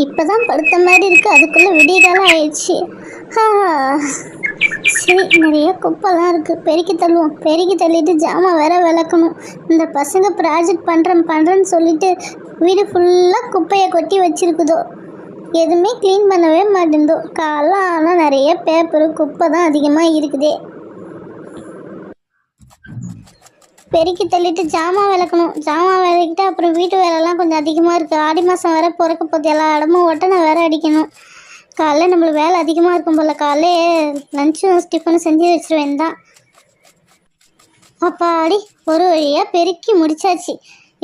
இப்பதான் படுத்த மாதிரி இருக்கு, அதுக்குள்ள விடிய காலம் ஆயிடுச்சு. ஆ, சரி, நிறைய குப்பைலாம் இருக்கு, பெருக்கி தள்ளுவோம். பெருக்கி தள்ளிட்டு ஜாமான் வேற விளக்கணும். இந்த பசங்க ப்ராஜெக்ட் பண்றேன்னு சொல்லிட்டு வீடு ஃபுல்லாக குப்பையை கொட்டி வச்சிருக்குதோ, எதுவுமே க்ளீன் பண்ணவே மாட்டேந்தோ. காலம் ஆனால் நிறைய பேப்பரு குப்பை தான் அதிகமாக இருக்குதே. பெருக்கி தள்ளிட்டு ஜாமான் விளக்கணும். ஜாமான் விளக்கிட்டு அப்புறம் வீட்டு வேலைலாம் கொஞ்சம் அதிகமாக இருக்குது. ஆடி மாதம் வேற பிறக்க போகுது, எல்லா இடமும் ஒட்டனை வேற அடிக்கணும். காலைல நம்மளுக்கு வேலை அதிகமாக இருக்கும் போல். காலைல லஞ்சும் டிஃபனும் செஞ்சு வச்சிருவேன் தான். அப்பாடி, ஒரு வழியாக பெருக்கி முடிச்சாச்சு.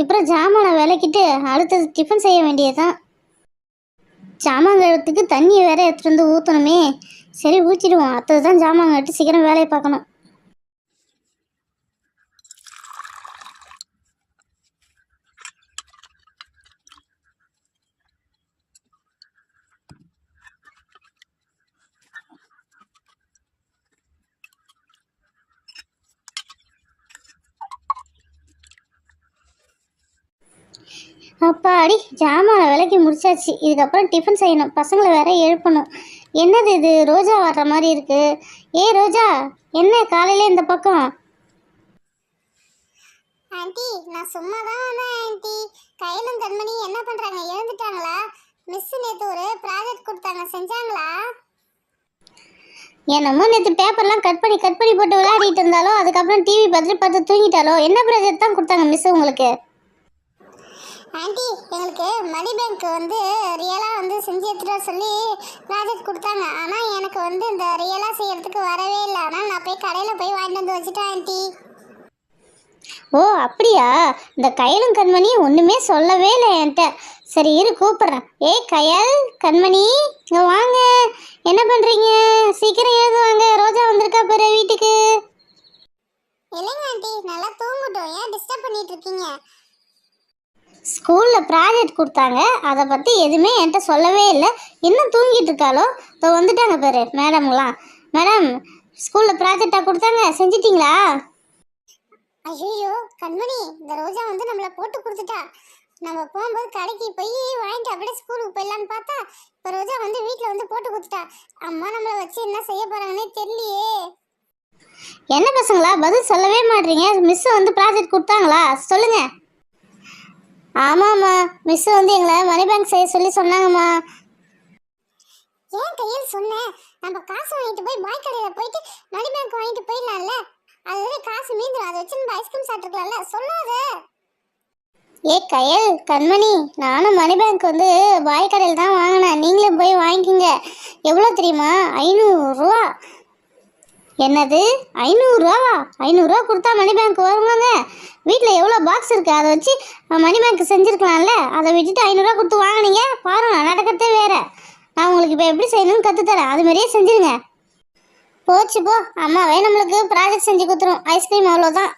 இப்போ ஜாமானை விளக்கிட்டு அடுத்தது டிஃபன் செய்ய வேண்டியதுதான். ஜாமான் கழுவுறதுக்கு தண்ணியை வேற எடுத்துகிட்டு வந்து ஊற்றணுமே. சரி, ஊற்றிடுவோம். அடுத்தது தான் ஜாமான் கட்டு சீக்கிரம் வேலையை பார்க்கணும். அப்பாடி, ஜாமானை விலைக்கு முடிச்சாச்சு. இதுக்கப்புறம் டிஃபன் செய்யணும், பசங்களை வேற எழுப்பணும். என்னது இது, ரோஜா வர்ற மாதிரி இருக்கு. ஏ ரோஜா, என்ன காலையில இந்த பக்கம்? ஆண்டி, நான் சும்மா தான் வந்தேன் ஆண்டி. கையிலும் கண்மணி என்ன பண்றாங்க, எழுந்துட்டாங்களா? மிஸ் நேத்து ஒரு ப்ராஜெக்ட் கொடுத்தாங்க, செஞ்சாங்களா? என்னமோ நேற்று பேப்பர்லாம் கட் பண்ணி போட்டு விளையாடிட்டு இருந்தாலோ, அதுக்கப்புறம் டிவி பார்த்து தூங்கிட்டாலோ. என்ன ப்ராஜெக்ட் தான் கொடுத்தாங்க மிஸ் உங்களுக்கு? ஆண்டி, எங்களுக்கு மணி பேங்க் ரியலாக செஞ்சு எடுத்துகிட்டு சொல்லி ப்ராஜெக்ட் கொடுத்தாங்க. ஆனால் எனக்கு இந்த ரியலாக செய்யறதுக்கு வரவே இல்லை. ஆனால் நான் போய் கடையில் போய் வாங்கிட்டு வந்து வச்சுட்டேன் ஆண்டி. ஓ அப்படியா? இந்த கயலும் கண்மணி ஒன்றுமே சொல்லவே இல்லை என்கிட்ட. சரி இரு, கூப்பிட்றேன். ஏ கயல், கண்மணி, இங்கே வாங்க. என்ன பண்ணுறீங்க? சீக்கிரம் எழுதுவாங்க, ரோஜா வந்திருக்கா பாரு வீட்டுக்கு. இல்லைங்க ஆண்டி, நல்லா தூங்கட்டும், ஏன் டிஸ்டர்ப் பண்ணிட்டு இருக்கீங்க? ஸ்கூலில் ப்ராஜெக்ட் கொடுத்தாங்க, அதை பற்றி எதுவுமே என்கிட்ட சொல்லவே இல்லை. இன்னும் தூங்கிட்டு இருக்காளோ? இப்போ வந்துட்டாங்க பாரு மேடம்லாம். மேடம், ஸ்கூலில் ப்ராஜெக்டாக கொடுத்தாங்க, செஞ்சிட்டிங்களா? ஐயோ கண்மணி, இந்த ரோஜா நம்மளை போட்டு கொடுத்துட்டா. நம்ம போகும்போது கடைக்கு போய் வாங்கிட்டு அப்படியே ஸ்கூலுக்கு போயிடலான்னு பார்த்தா, இப்போ ரோஜா வீட்டில் போட்டு கொடுத்துட்டா. அம்மா நம்மளை வச்சு என்ன செய்ய போகிறாங்கன்னே தெரியலையே. என்ன பசங்களா பதில் சொல்லவே மாட்டீங்க? மிஸ் ப்ராஜெக்ட் கொடுத்தாங்களா? சொல்லுங்கள். ஆமாம்மா, மிஸ் எங்களை மணி பேங்க் செய்ய சொல்லி சொன்னாங்கம்மா. ஏன் கையில் சொன்னேன்? நம்ம காசு வாங்கிட்டு போய் பாய் கடையில் போயிட்டு மணி பேங்க் வாங்கிட்டு போயிடலாம்ல. அது காசு மீந்துடும், அதை வச்சு நம்ம ஐஸ்கிரீம் சாப்பிட்டுக்கலாம்ல. சொல்லாத. ஏ கயல், கண்மணி, நானும் மணி பேங்க் பாய் கடையில் தான் வாங்கினேன். நீங்களும் போய் வாங்கிக்கிங்க. எவ்வளோ தெரியுமா? 500 ரூபா. என்னது 500 ரூபாவா? 500 ரூபா கொடுத்தா மணி பேங்க் வருவாங்க? வீட்டில் எவ்வளோ பாக்ஸ் இருக்குது, அதை வச்சு மணி பேங்க் செஞ்சுருக்கலாம்ல. அதை விட்டுட்டு 500 ரூபா கொடுத்து வாங்கினீங்க பாருங்க, நடக்கிறதே வேறு. நான் உங்களுக்கு இப்போ எப்படி செய்யணும்னு கற்றுத்தரேன், அது மாதிரியே செஞ்சுருங்க. போச்சு போ, அம்மாவே நம்மளுக்கு ப்ராஜெக்ட் செஞ்சு கொடுத்துரும். ஐஸ்கிரீம் அவ்வளோதான்.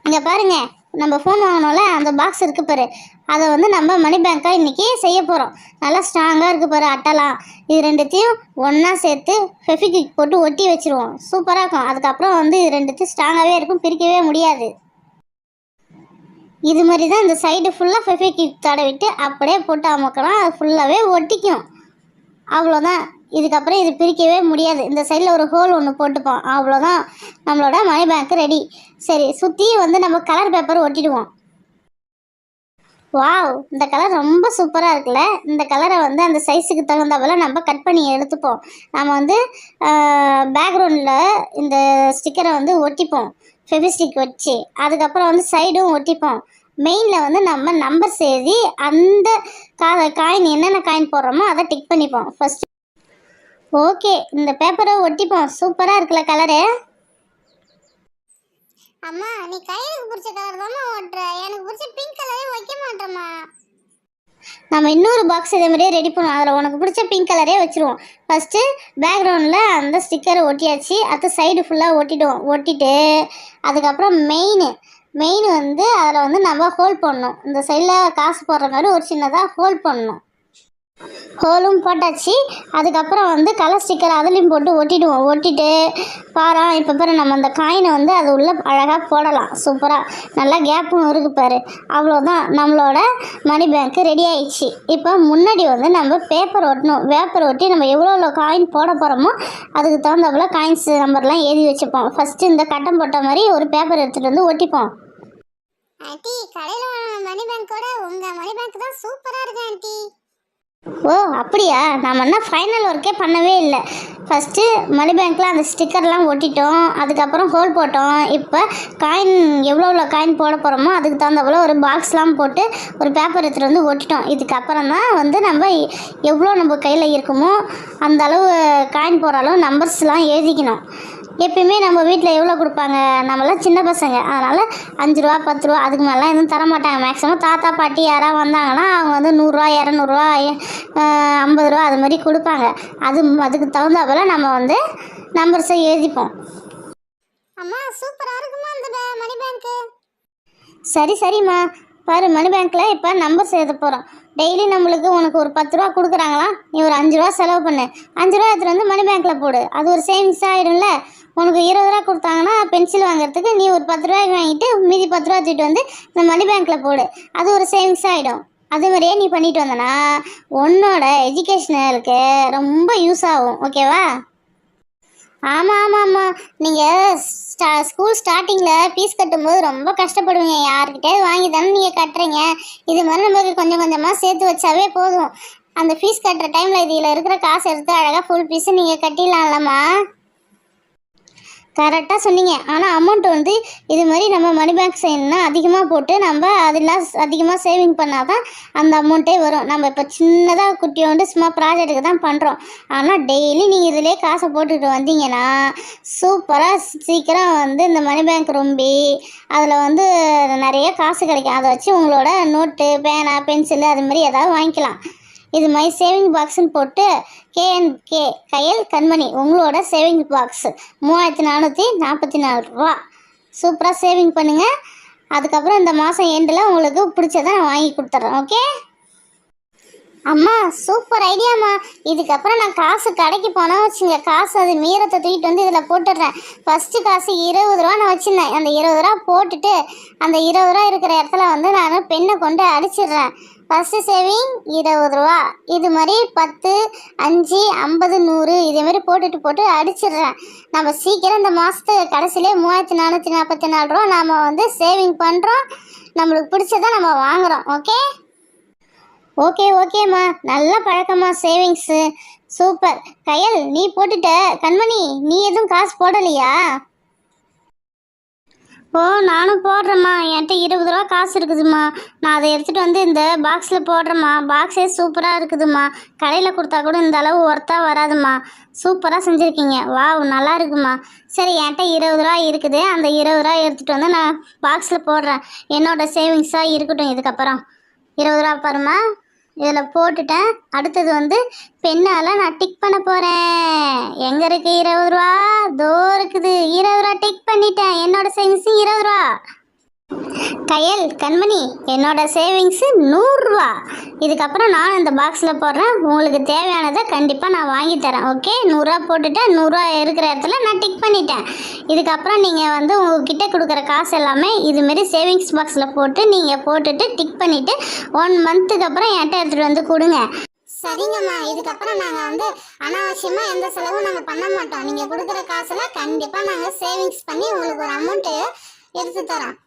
இங்கே பாருங்க, நம்ம ஃபோன் வாங்கினோம்ல, அந்த பாக்ஸ் இருக்கு பாரு, அதை நம்ம மணி பேங்காக இன்றைக்கி செய்ய போகிறோம். நல்லா ஸ்ட்ராங்காக இருக்குது பாரு அட்டலாம். இது ரெண்டுத்தையும் ஒன்றா சேர்த்து ஃபெவிக்விக் போட்டு ஒட்டி வச்சுருவோம். சூப்பராக இருக்கும். அதுக்கப்புறம் இது ரெண்டுத்தையும் ஸ்ட்ராங்காகவே இருக்கும், பிரிக்கவே முடியாது. இது மாதிரி தான் இந்த சைடு ஃபுல்லாக ஃபெவிக்விக் தடவிட்டு அப்படியே போட்டு அமுக்கலாம், அது ஃபுல்லாகவே ஒட்டிக்கும். அவ்வளோதான். இதுக்கப்புறம் இது பிரிக்கவே முடியாது. இந்த சைடில் ஒரு ஹோல் ஒன்று போட்டுப்போம், அவ்வளோதான். நம்மளோட மணி பேங்க் ரெடி. சரி, சுற்றி நம்ம கலர் பேப்பர் ஒட்டிடுவோம். வாவ், இந்த கலர் ரொம்ப சூப்பராக இருக்குல்ல. இந்த கலரை அந்த சைஸுக்கு தகுந்தபோல் நம்ம கட் பண்ணி எடுத்துப்போம். நம்ம பேக்ரவுண்டில் இந்த ஸ்டிக்கரை ஒட்டிப்போம் ஃபெவிஸ்டிக் வச்சு. அதுக்கப்புறம் சைடும் ஒட்டிப்போம். மெயினில் நம்ம நம்பர்ஸ் எழுதி அந்த காயின் என்னென்ன காயின் போடுறோமோ அதை டிக் பண்ணிப்போம் ஃபஸ்ட்டு. ஓகே, இந்த பேப்பரை ஒட்டிப்போம். சூப்பராக இருக்குல்ல கலரு? அம்மா, நீ கையிலுக்கு பிடிச்ச கலர் தானே ஓட்டுற, எனக்கு பிடிச்ச பிங்க் கலரே வைக்க மாட்டேம்மா. நம்ம இன்னொரு பாக்ஸ் இதே மாதிரியே ரெடி பண்ணுவோம், அதில் உனக்கு பிடிச்ச பிங்க் கலரே வச்சுருவோம். ஃபஸ்ட்டு பேக்ரவுண்டில் அந்த ஸ்டிக்கரை ஒட்டியாச்சு, அது சைடு ஃபுல்லாக ஒட்டிடுவோம். ஒட்டிட்டு அதுக்கப்புறம் மெயின் அதில் நம்ம ஹோல் பண்ணணும். இந்த சைடில் காசு போடுற மாதிரி ஒரு சின்னதாக ஹோல் பண்ணணும். ஹோலும் போட்டாச்சு. அதுக்கப்புறம் வந்து கலர் ஸ்டிக்கர் அதுலேயும் போட்டு ஒட்டிடுவோம். ஒட்டிட்டு பாரா இப்போ பாரு நம்ம அந்த காயினை வந்து அது உள்ளே அழகாக போடலாம். சூப்பராக நல்லா கேப்பும் இருக்கு பாரு. அவ்வளோதான், நம்மளோட மணி பேங்க்கு ரெடி ஆயிடுச்சு. இப்போ முன்னாடி வந்து நம்ம பேப்பர் ஒட்டணும். பேப்பர் ஒட்டி நம்ம எவ்வளோ காயின் போட போகிறோமோ அதுக்கு தகுந்தபோல் காயின்ஸ் நம்பர்லாம் எழுதி வச்சுப்போம். ஃபஸ்ட்டு இந்த கட்டம் போட்ட மாதிரி ஒரு பேப்பர் எடுத்துகிட்டு வந்து ஒட்டிப்போம். ஆண்டி கடையில் வாங்கின மணி பேங்கோட உங்கள் மணி பேங்க் தான் சூப்பராக இருக்கு ஆண்டி. ஓ அப்படியா? நம்ம என்ன ஃபைனல் ஒர்க்கே பண்ணவே இல்லை. ஃபஸ்ட்டு மணி பேங்க்கில் அந்த ஸ்டிக்கர்லாம் ஒட்டிட்டோம். அதுக்கப்புறம் ஹோல் போட்டோம். இப்போ காயின் எவ்வளோ காயின் போட போகிறோமோ அதுக்கு தகுந்தபோல் ஒரு பாக்ஸ்லாம் போட்டு ஒரு பேப்பர் எடுத்துகிட்டு வந்து ஒட்டிட்டோம். இதுக்கப்புறம் தான் வந்து நம்ம எவ்வளோ நம்ம கையில் இருக்குமோ அந்த அளவு காயின் போகிற அளவு நம்பர்ஸ்லாம் எழுதிக்கணும். எப்பயுமே நம்ம வீட்டில் எவ்வளோ கொடுப்பாங்க, நம்மளாம் சின்ன பசங்க, அதனால் 5 ரூபா 10 ரூபா அதுக்கு மேலாம் எதுவும் தரமாட்டாங்க. மேக்ஸிமம் தாத்தா பாட்டி யாராவது வந்தாங்கன்னா அவங்க வந்து 100 ரூபா 200 ரூபா 50 ரூபா அது மாதிரி கொடுப்பாங்க. அதுக்கு தகுந்தாப்புல நம்ம வந்து நம்பர்ஸை எழுதிப்போம். அம்மா சூப்பராக இருக்குமா அந்த மணி பேங்க்கு? சரிம்மா, பாரு மணி பேங்க்கில் இப்போ நம்பர்ஸ் எழுத போகிறோம். டெய்லி நம்மளுக்கு உனக்கு ஒரு 10 ரூபா கொடுக்குறாங்களா, நீ ஒரு 5 ரூபா செலவு பண்ணு. 5 ரூபா எடுத்துகிட்டு வந்து மணி பேங்க்கில் போடு. அது ஒரு சேவிங்ஸ் ஆகிடும்ல. உனக்கு 20 ரூபா கொடுத்தாங்கன்னா பென்சில் வாங்குறதுக்கு நீ ஒரு 10 ரூபாய்க்கு வாங்கிட்டு மீதி 10 ரூபா தூக்கிட்டு வந்து இந்த மணி பேங்க்கில் போடு. அது ஒரு சேவிங்ஸ் ஆகிடும். அது மாதிரியே நீ பண்ணிட்டு வந்தனா உன்னோட எஜுகேஷனலுக்கு ரொம்ப யூஸ் ஆகும். ஓகேவா? ஆமாம், நீங்கள் ஸ்கூல் ஸ்டார்டிங்கில் ஃபீஸ் கட்டும்போது ரொம்ப கஷ்டப்படுவீங்க. யார்கிட்டே வாங்கி தானே நீங்கள் கட்டுறீங்க. இது மாதிரி நமக்கு கொஞ்சம் கொஞ்சமாக சேர்த்து வச்சாவே போதும். அந்த ஃபீஸ் கட்டுற டைமில் இதில் இருக்கிற காசு எடுத்து அழகாக ஃபுல் ஃபீஸு நீங்கள் கட்டிடலாம்லம்மா. கரெக்டாக சொன்னீங்க. ஆனால் அமௌண்ட் வந்து இது மாதிரி நம்ம மணி பேங்க் செய்யணும்னா அதிகமாக போட்டு நம்ம அதெல்லாம் அதிகமாக சேவிங் பண்ணால் தான் அந்த அமௌண்ட்டே வரும். நம்ம இப்போ சின்னதாக குட்டியோண்டு சும்மா ப்ராஜெக்ட்டுக்கு தான் பண்ணுறோம். ஆனால் டெய்லி நீங்கள் இதிலே காசை போட்டுக்கிட்டு வந்தீங்கன்னா சூப்பராக சீக்கிரம் வந்து இந்த மணி பேங்க் ரொம்பி அதில் வந்து நிறைய காசு கிடைக்கும். அதை வச்சு உங்களோட நோட்டு பேனா பென்சிலு அது மாதிரி ஏதாவது வாங்கிக்கலாம். இது மாதிரி சேவிங் பாக்ஸ்ன்னு போட்டு KNK கையல் கண்மணி உங்களோட சேவிங் பாக்ஸ் 3444 ரூபா. சூப்பராக சேவிங் பண்ணுங்கள். அதுக்கப்புறம் இந்த மாதம் எண்டில் உங்களுக்கு பிடிச்சதை நான் வாங்கி கொடுத்துட்றேன். ஓகே அம்மா? சூப்பர் ஐடியாம்மா. இதுக்கப்புறம் நான் காசு கடைக்கு போனால் வச்சுங்க, காசு அது மீறத்தை தூக்கிட்டு வந்து இதில் போட்டுடுறேன். ஃபஸ்ட்டு காசு 20 ரூபா நான் வச்சுருந்தேன். அந்த 20 ரூபா போட்டுட்டு அந்த 20 ரூபா இருக்கிற இடத்துல வந்து நான் பெண்ணை கொண்டு அடிச்சிடுறேன். ஃபஸ்ட்டு சேவிங் 20 ரூபா. இது மாதிரி 10 5 50 100 இதேமாரி போட்டு அடிச்சிடுறேன். நம்ம சீக்கிரம் இந்த மாதத்து கடைசியிலே 3444 ரூபா நாம் வந்து சேவிங் பண்ணுறோம். நம்மளுக்கு பிடிச்சதை நம்ம வாங்குகிறோம். ஓகேம்மா, நல்ல பழக்கம்மா சேவிங்ஸு. சூப்பர். கையல் நீ போட்டுட்ட. கண்மணி நீ எதுவும் காசு போடலையா? ஓ நானும் போடுறேம்மா. என்கிட்ட 20 ரூபா காசு இருக்குதும்மா. நான் அதை எடுத்துகிட்டு வந்து இந்த பாக்ஸில் போடுறேம்மா. பாக்ஸே சூப்பராக இருக்குதும்மா. கடையில் கொடுத்தா கூட இந்த அளவு ஒர்த்தாக வராதும்மா. சூப்பராக செஞ்சுருக்கீங்க. வாவ் நல்லா இருக்குமா. சரி என்கிட்ட 20 ரூபா இருக்குது. அந்த 20 ரூபா எடுத்துகிட்டு வந்து நான் பாக்ஸில் போடுறேன். என்னோடய சேவிங்ஸாக இருக்கட்டும். இதுக்கப்புறம் 20 ரூபா பாருமா இதில் போட்டுட்டேன். அடுத்தது வந்து பெண்ணால் நான் டிக் பண்ண போகிறேன். எங்கே இருக்குது 20 ரூபா? தோ இருக்குது. 20 ரூபா டிக் பண்ணிட்டேன். என்னோட சேவிங்ஸு 20 ரூபா. கையல் கண்மணி என்னோட சேவிங்ஸு 100 ரூபா. இதுக்கப்புறம் நான் இந்த பாக்ஸில் போடுறேன். உங்களுக்கு தேவையானதை கண்டிப்பாக நான் வாங்கி தரேன். ஓகே 100 ரூபா போட்டுட்டேன். 100 ரூபா இருக்கிற இடத்துல நான் டிக் பண்ணிட்டேன். இதுக்கப்புறம் நீங்கள் வந்து உங்ககிட்ட கொடுக்குற காசு எல்லாமே இதுமாரி சேவிங்ஸ் பாக்ஸில் போட்டு நீங்கள் போட்டுட்டு டிக் பண்ணிவிட்டு 1 மந்த்துக்கு அப்புறம் என்கிட்ட எடுத்துகிட்டு வந்து கொடுங்க. சரிங்கம்மா. இதுக்கப்புறம் நாங்கள் வந்து அனாவசியமாக எந்த செலவும் நாங்கள் பண்ண மாட்டோம். நீங்கள் கொடுக்குற காசில் கண்டிப்பாக நாங்கள் சேவிங்ஸ் பண்ணி உங்களுக்கு ஒரு அமௌண்ட்டு எடுத்து தரோம்.